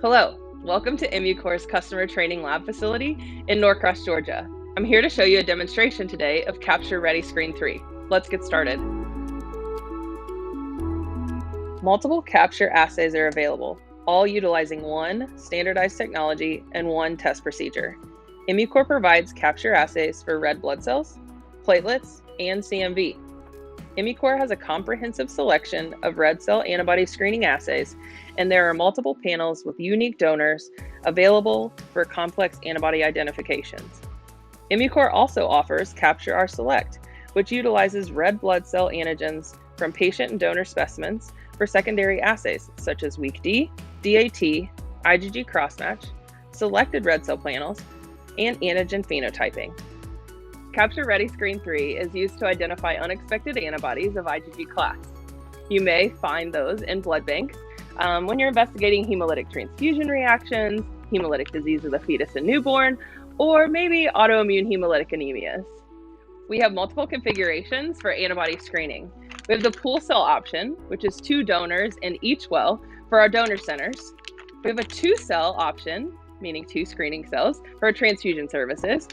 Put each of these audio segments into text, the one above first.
Hello, welcome to Immucore's Customer Training Lab facility in Norcross, Georgia. I'm here to show you a demonstration today of Capture Ready Screen 3. Let's get started. Multiple capture assays are available, all utilizing one standardized technology and one test procedure. Immucore provides capture assays for red blood cells, platelets, and CMV. Immucore has a comprehensive selection of red cell antibody screening assays, and there are multiple panels with unique donors available for complex antibody identifications. Immucore also offers Capture R Select, which utilizes red blood cell antigens from patient and donor specimens for secondary assays such as weak D, DAT, IgG crossmatch, selected red cell panels, and antigen phenotyping. Capture Ready Screen 3 is used to identify unexpected antibodies of IgG class. You may find those in blood banks when you're investigating hemolytic transfusion reactions, hemolytic disease of the fetus and newborn, or maybe autoimmune hemolytic anemias. We have multiple configurations for antibody screening. We have the pool cell option, which is 2 donors in each well for our donor centers. We have a 2-cell option, meaning 2 screening cells for our transfusion services,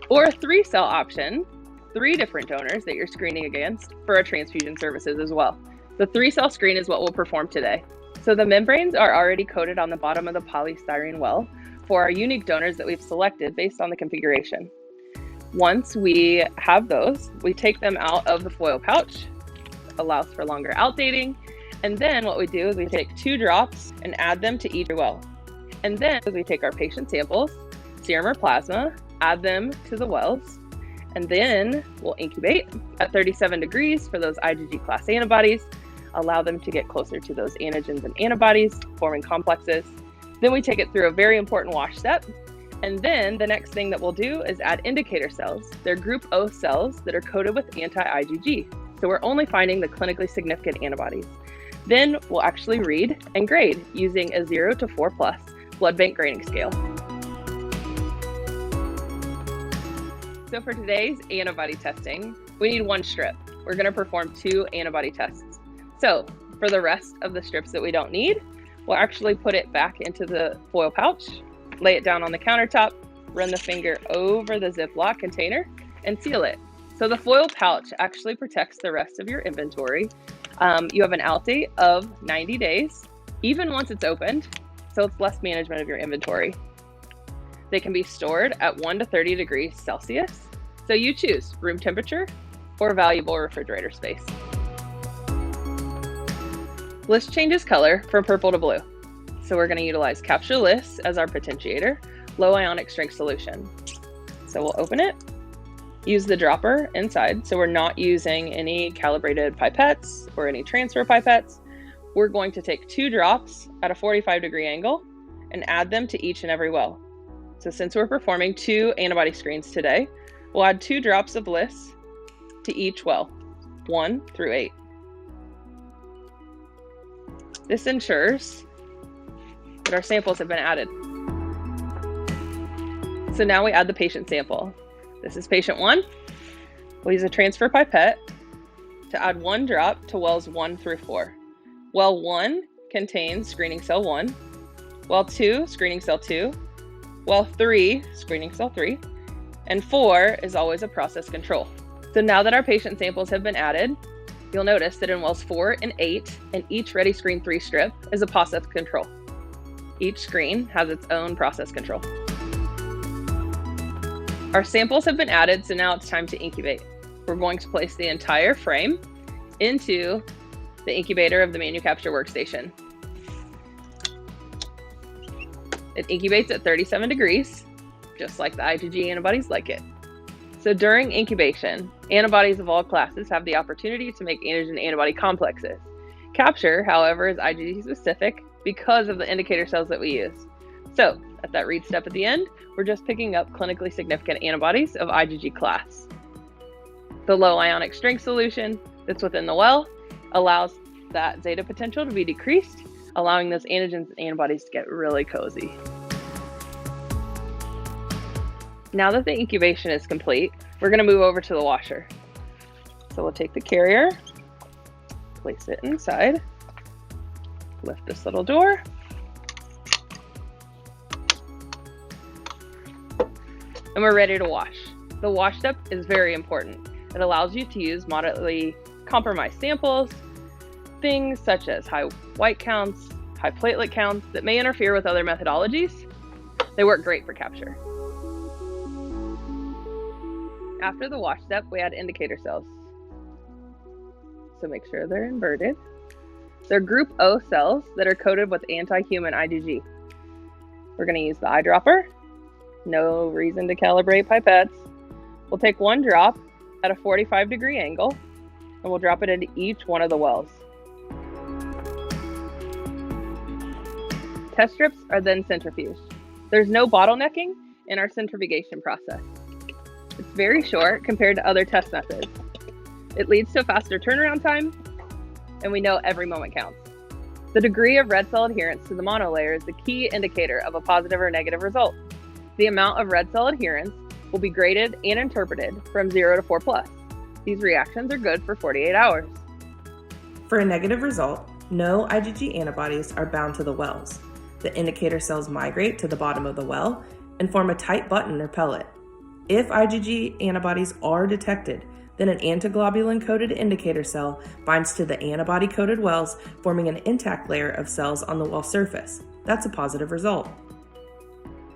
or a 3-cell option, 3 different donors that you're screening against for our transfusion services as well. The 3-cell screen is what we'll perform today. So the membranes are already coated on the bottom of the polystyrene well for our unique donors that we've selected based on the configuration. Once we have those, we take them out of the foil pouch, allows for longer outdating, and then what we do is we take 2 drops and add them to each well. And then we take our patient samples, serum or plasma, add them to the wells, and then we'll incubate at 37 degrees for those IgG class antibodies, allow them to get closer to those antigens and antibodies, forming complexes. Then we take it through a very important wash step, and then the next thing that we'll do is add indicator cells. They're group O cells that are coated with anti-IgG, so we're only finding the clinically significant antibodies. Then we'll actually read and grade using a 0 to 4+ blood bank grading scale. So for today's antibody testing, we need 1 strip. We're going to perform 2 antibody tests. So for the rest of the strips that we don't need, we'll actually put it back into the foil pouch, lay it down on the countertop, run the finger over the Ziploc container, and seal it. So the foil pouch actually protects the rest of your inventory. You have an out date of 90 days, even once it's opened, so it's less management of your inventory. They can be stored at 1 to 30 degrees Celsius. So you choose room temperature or valuable refrigerator space. List changes color from purple to blue. So we're going to utilize Capture List as our potentiator, low ionic strength solution. So we'll open it, use the dropper inside. So we're not using any calibrated pipettes or any transfer pipettes. We're going to take 2 drops at a 45-degree angle and add them to each and every well. So since we're performing 2 antibody screens today, we'll add 2 drops of List to each well, 1 through 8. This ensures that our samples have been added. So now we add the patient sample. This is patient 1. We'll use a transfer pipette to add 1 drop to wells 1 through 4. Well 1 contains screening cell 1, well 2, screening cell 2, well 3, screening cell 3, and 4 is always a process control. So now that our patient samples have been added, you'll notice that in wells 4 and 8, in each Ready Screen 3 strip is a process control. Each screen has its own process control. Our samples have been added, so now it's time to incubate. We're going to place the entire frame into the incubator of the ManuCapture workstation. It incubates at 37 degrees, just like the IgG antibodies like it. So during incubation, antibodies of all classes have the opportunity to make antigen-antibody complexes. Capture, however, is IgG specific because of the indicator cells that we use. So at that read step at the end, we're just picking up clinically significant antibodies of IgG class. The low ionic strength solution that's within the well allows that zeta potential to be decreased, allowing those antigens and antibodies to get really cozy. Now that the incubation is complete, we're going to move over to the washer. So we'll take the carrier, place it inside, lift this little door, And we're ready to wash. The wash step is very important. It allows you to use moderately compromised samples, things such as high white counts, high platelet counts that may interfere with other methodologies. They work great for capture. After the wash step, we add indicator cells. So make sure they're inverted. They're group O cells that are coated with anti-human IgG. We're going to use the eyedropper. No reason to calibrate pipettes. We'll take one drop at a 45-degree angle, and we'll drop it into each one of the wells. Test strips are then centrifuged. There's no bottlenecking in our centrifugation process. It's very short compared to other test methods. It leads to a faster turnaround time, and we know every moment counts. The degree of red cell adherence to the monolayer is the key indicator of a positive or negative result. The amount of red cell adherence will be graded and interpreted from 0 to 4+. These reactions are good for 48 hours. For a negative result, no IgG antibodies are bound to the wells. The indicator cells migrate to the bottom of the well and form a tight button or pellet. If IgG antibodies are detected, then an antiglobulin-coated indicator cell binds to the antibody-coated wells, forming an intact layer of cells on the well surface. That's a positive result.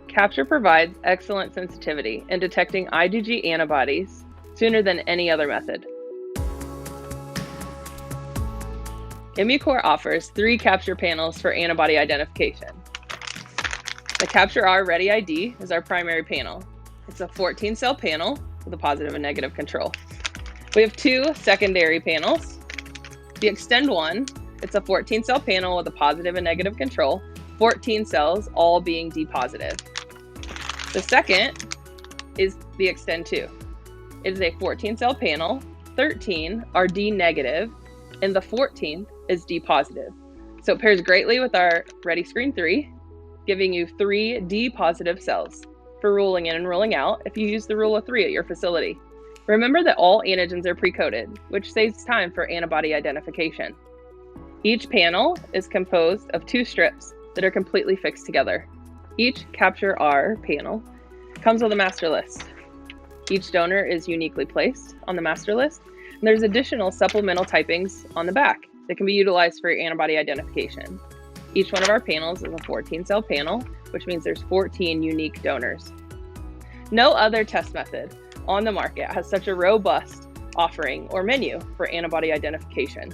Capture provides excellent sensitivity in detecting IgG antibodies sooner than any other method. Immucor offers 3 capture panels for antibody identification. The Capture R Ready ID is our primary panel. It's a 14-cell panel with a positive and negative control. We have 2 secondary panels. The Extend one, it's a 14-cell panel with a positive and negative control, 14 cells all being D positive. The second is the Extend 2. It is a 14-cell panel, 13 are D negative, and the 14th is D positive. So it pairs greatly with our Ready Screen 3, giving you 3 D positive cells for ruling in and ruling out if you use the rule of 3 at your facility. Remember that all antigens are pre-coded, which saves time for antibody identification. Each panel is composed of 2 strips that are completely fixed together. Each Capture R panel comes with a master list. Each donor is uniquely placed on the master list, and there's additional supplemental typings on the back that can be utilized for your antibody identification. Each one of our panels is a 14-cell panel, which means there's 14 unique donors. No other test method on the market has such a robust offering or menu for antibody identification.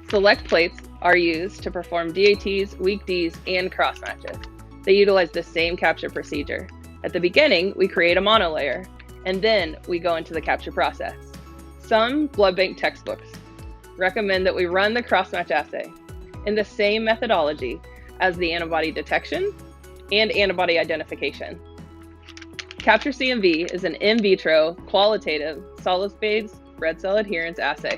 Select plates are used to perform DATs, weak Ds, and cross matches. They utilize the same capture procedure. At the beginning, we create a monolayer, and then we go into the capture process. Some blood bank textbooks recommend that we run the cross-match assay in the same methodology as the antibody detection and antibody identification. Capture CMV is an in vitro, qualitative, solid-phase red cell adherence assay.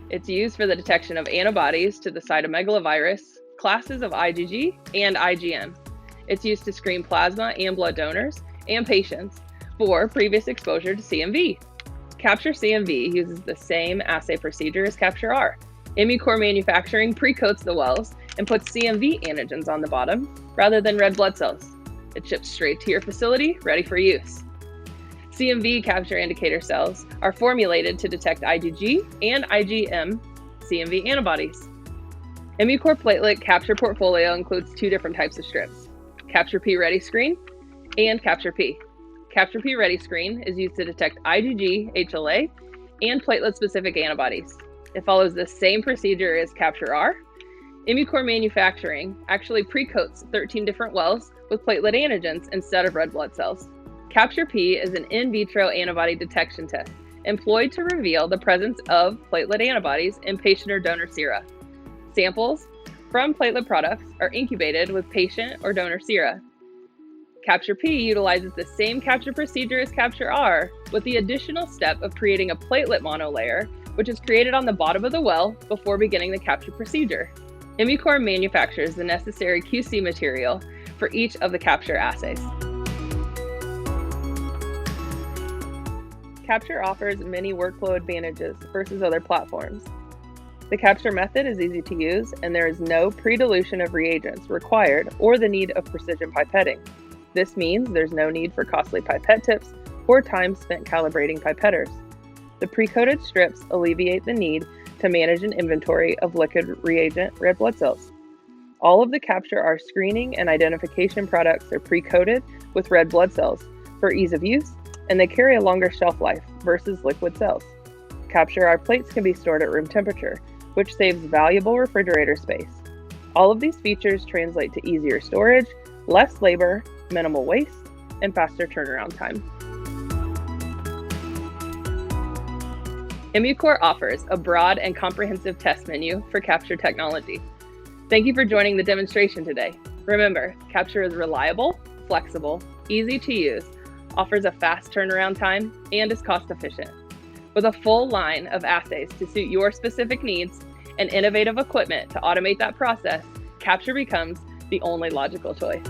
It's used for the detection of antibodies to the cytomegalovirus, classes of IgG, and IgM. It's used to screen plasma and blood donors and patients for previous exposure to CMV. Capture CMV uses the same assay procedure as Capture R. Immucor Manufacturing pre-coats the wells and puts CMV antigens on the bottom rather than red blood cells. It ships straight to your facility, ready for use. CMV capture indicator cells are formulated to detect IgG and IgM CMV antibodies. Immucor platelet capture portfolio includes 2 different types of strips, Capture P Ready Screen and Capture P. Capture P Ready Screen is used to detect IgG, HLA, and platelet-specific antibodies. It follows the same procedure as Capture R. Immucor Manufacturing actually pre-coats 13 different wells with platelet antigens instead of red blood cells. Capture P is an in vitro antibody detection test employed to reveal the presence of platelet antibodies in patient or donor sera. Samples from platelet products are incubated with patient or donor sera. Capture P utilizes the same capture procedure as Capture R with the additional step of creating a platelet monolayer, which is created on the bottom of the well before beginning the capture procedure. Immucor manufactures the necessary QC material for each of the capture assays. Capture offers many workflow advantages versus other platforms. The capture method is easy to use, and there is no pre-dilution of reagents required or the need of precision pipetting. This means there's no need for costly pipette tips or time spent calibrating pipetters. The pre-coated strips alleviate the need to manage an inventory of liquid reagent red blood cells. All of the CaptureR screening and identification products are pre-coated with red blood cells for ease of use, and they carry a longer shelf life versus liquid cells. CaptureR plates can be stored at room temperature, which saves valuable refrigerator space. All of these features translate to easier storage, less labor, minimal waste, and faster turnaround time. Immucor offers a broad and comprehensive test menu for Capture technology. Thank you for joining the demonstration today. Remember, Capture is reliable, flexible, easy to use, offers a fast turnaround time, and is cost efficient. With a full line of assays to suit your specific needs and innovative equipment to automate that process, Capture becomes the only logical choice.